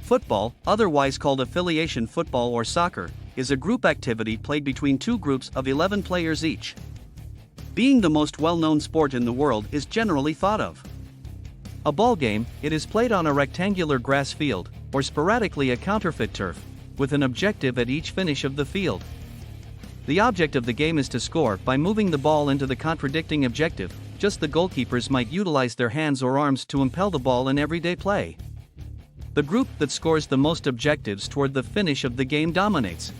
Football, otherwise called affiliation football or soccer, is a group activity played between two groups of 11 players each. Being the most well-known sport in the world is generally thought of. A ball game, it is played on a rectangular grass field, or sporadically a counterfeit turf, with an objective at each finish of the field. The object of the game is to score by moving the ball into the contradicting objective. Just the goalkeepers might utilize their hands or arms to impel the ball in everyday play. The group that scores the most objectives toward the finish of the game dominates.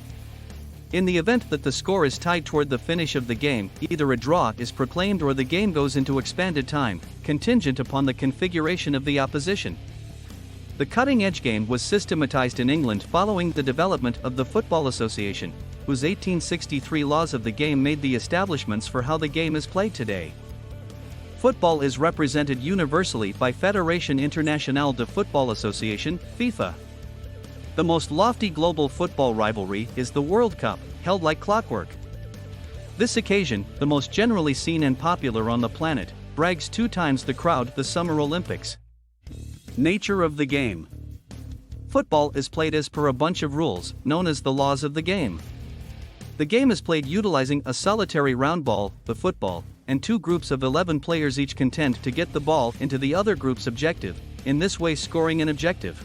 In the event that the score is tied toward the finish of the game, either a draw is proclaimed or the game goes into expanded time, contingent upon the configuration of the opposition. The cutting-edge game was systematized in England following the development of the Football Association, whose 1863 laws of the game made the establishments for how the game is played today. Football is represented universally by Fédération Internationale de Football Association, FIFA. The most lofty global football rivalry is the World Cup, held like clockwork. This occasion, the most generally seen and popular on the planet, brags 2 times the crowd the Summer Olympics. Nature of the game. Football is played as per a bunch of rules, known as the laws of the game. The game is played utilizing a solitary round ball, the football, and 2 groups of 11 players each contend to get the ball into the other group's objective, in this way scoring an objective.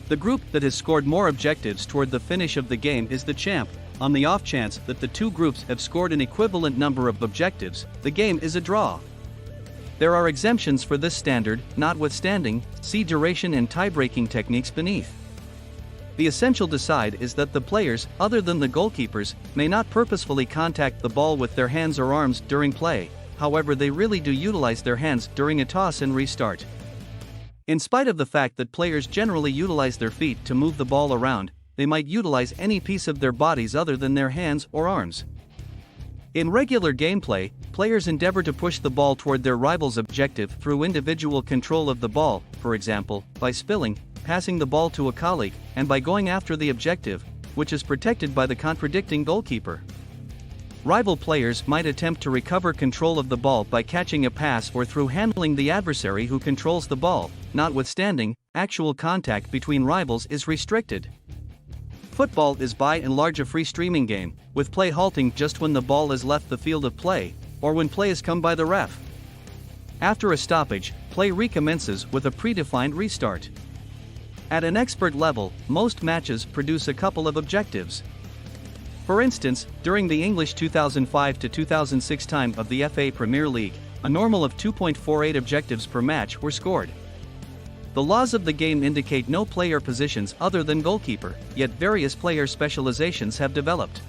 The group that has scored more objectives toward the finish of the game is the champ. On the off chance that the 2 groups have scored an equivalent number of objectives, the game is a draw. There are exemptions for this standard, notwithstanding, see duration and tie-breaking techniques beneath. The essential decide is that the players, other than the goalkeepers, may not purposefully contact the ball with their hands or arms during play, however they really do utilize their hands during a toss and restart. In spite of the fact that players generally utilize their feet to move the ball around, they might utilize any piece of their bodies other than their hands or arms. In regular gameplay, players endeavor to push the ball toward their rival's objective through individual control of the ball, for example, by spilling, passing the ball to a colleague, and by going after the objective, which is protected by the contradicting goalkeeper. Rival players might attempt to recover control of the ball by catching a pass or through handling the adversary who controls the ball. Notwithstanding, actual contact between rivals is restricted. Football is by and large a free streaming game, with play halting just when the ball has left the field of play, or when play has come by the ref. After a stoppage, play recommences with a predefined restart. At an expert level, most matches produce a couple of objectives. For instance, during the English 2005 to 2006 time of the FA Premier League, a normal of 2.48 objectives per match were scored. The laws of the game indicate no player positions other than goalkeeper, yet various player specializations have developed.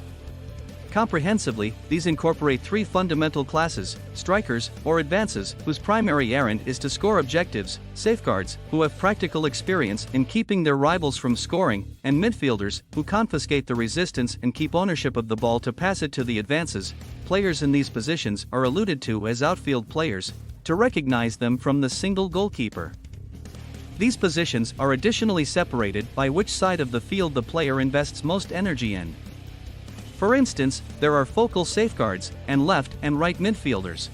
Comprehensively, these incorporate 3 fundamental classes: strikers, or advances, whose primary errand is to score objectives; safeguards, who have practical experience in keeping their rivals from scoring; and midfielders, who confiscate the resistance and keep ownership of the ball to pass it to the advances. Players in these positions are alluded to as outfield players, to recognize them from the single goalkeeper. These positions are additionally separated by which side of the field the player invests most energy in. For instance, there are focal safeguards, and left and right midfielders.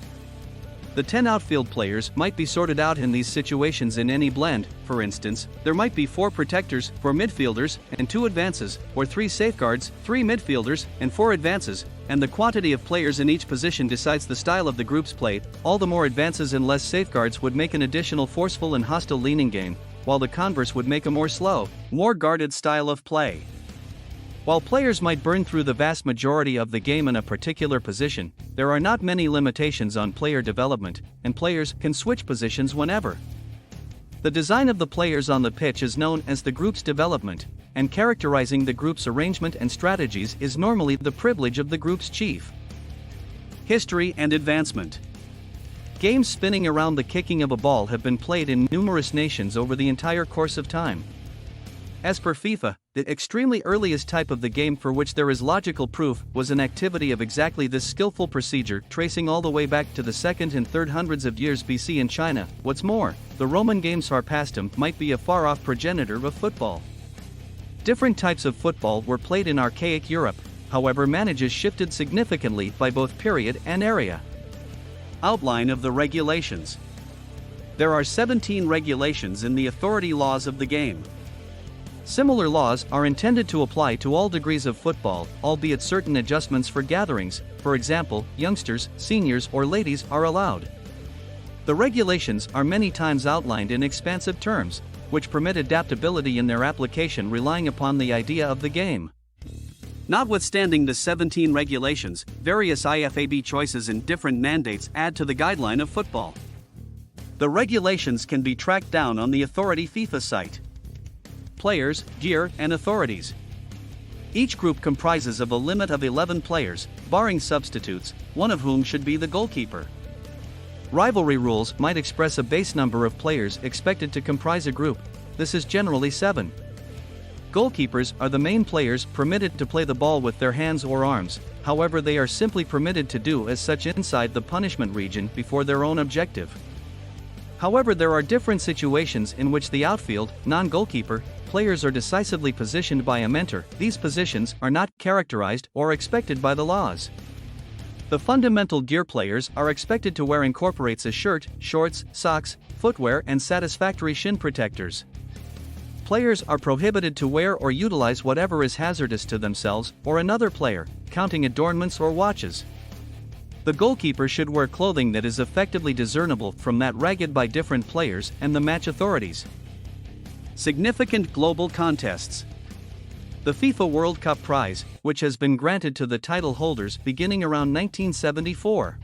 The 10 outfield players might be sorted out in these situations in any blend. For instance, there might be 4 protectors, 4 midfielders, and 2 advances, or 3 safeguards, 3 midfielders, and 4 advances, and the quantity of players in each position decides the style of the group's play. All the more advances and less safeguards would make an additional forceful and hostile leaning game, while the converse would make a more slow, more guarded style of play. While players might burn through the vast majority of the game in a particular position, there are not many limitations on player development, and players can switch positions whenever. The design of the players on the pitch is known as the group's development, and characterizing the group's arrangement and strategies is normally the privilege of the group's chief. History and advancement. Games spinning around the kicking of a ball have been played in numerous nations over the entire course of time. As per FIFA, the extremely earliest type of the game for which there is logical proof was an activity of exactly this skillful procedure, tracing all the way back to the 2nd and 3rd hundreds of years BC in China. What's more, the Roman games pastime might be a far-off progenitor of football. Different types of football were played in archaic Europe, however manages shifted significantly by both period and area. Outline of the regulations. There are 17 regulations in the authority laws of the game. Similar laws are intended to apply to all degrees of football, albeit certain adjustments for gatherings, for example, youngsters, seniors, or ladies are allowed. The regulations are many times outlined in expansive terms, which permit adaptability in their application relying upon the idea of the game. Notwithstanding the 17 regulations, various IFAB choices and different mandates add to the guideline of football. The regulations can be tracked down on the authority FIFA site. Players, gear, and authorities. Each group comprises of a limit of 11 players, barring substitutes, one of whom should be the goalkeeper. Rivalry rules might express a base number of players expected to comprise a group. This is generally 7. Goalkeepers are the main players permitted to play the ball with their hands or arms, however they are simply permitted to do as such inside the punishment region before their own objective. However, there are different situations in which the outfield, non-goalkeeper, players are decisively positioned by a mentor. These positions are not characterized or expected by the laws. The fundamental gear players are expected to wear incorporates a shirt, shorts, socks, footwear, and satisfactory shin protectors. Players are prohibited to wear or utilize whatever is hazardous to themselves or another player, counting adornments or watches. The goalkeeper should wear clothing that is effectively discernible from that ragged by different players and the match authorities. Significant global contests. The FIFA World Cup prize, which has been granted to the title holders beginning around 1974.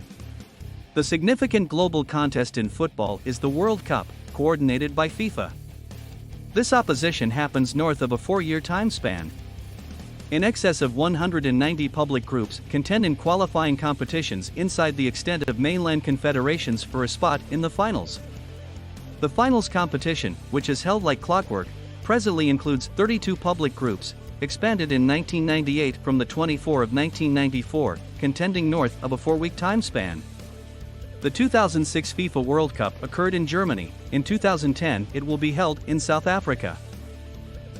The significant global contest in football is the World Cup, coordinated by FIFA. This opposition happens north of a 4-year time span. In excess of 190 public groups contend in qualifying competitions inside the extent of mainland confederations for a spot in the finals. The finals competition, which is held like clockwork, presently includes 32 public groups, expanded in 1998 from the 24 of 1994, contending north of a 4-week time span. The 2006 FIFA World Cup occurred in Germany. In 2010, it will be held in South Africa.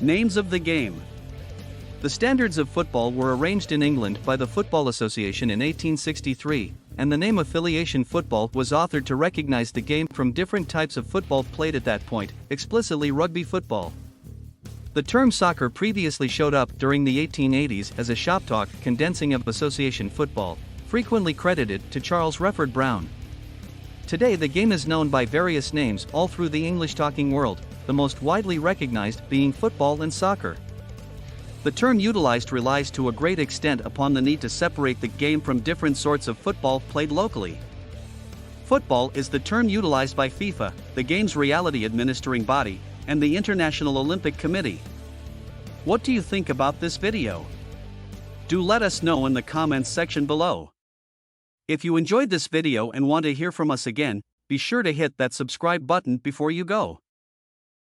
Names of the game. The standards of football were arranged in England by the Football Association in 1863, and the name affiliation football was authored to recognize the game from different types of football played at that point, explicitly rugby football. The term soccer previously showed up during the 1880s as a shop talk condensing of association football, frequently credited to Charles Refford Brown. Today the game is known by various names all through the English-talking world, the most widely recognized being football and soccer. The term utilized relies to a great extent upon the need to separate the game from different sorts of football played locally. Football is the term utilized by FIFA, the game's reality administering body, and the International Olympic Committee. What do you think about this video? Do let us know in the comments section below. If you enjoyed this video and want to hear from us again, be sure to hit that subscribe button before you go.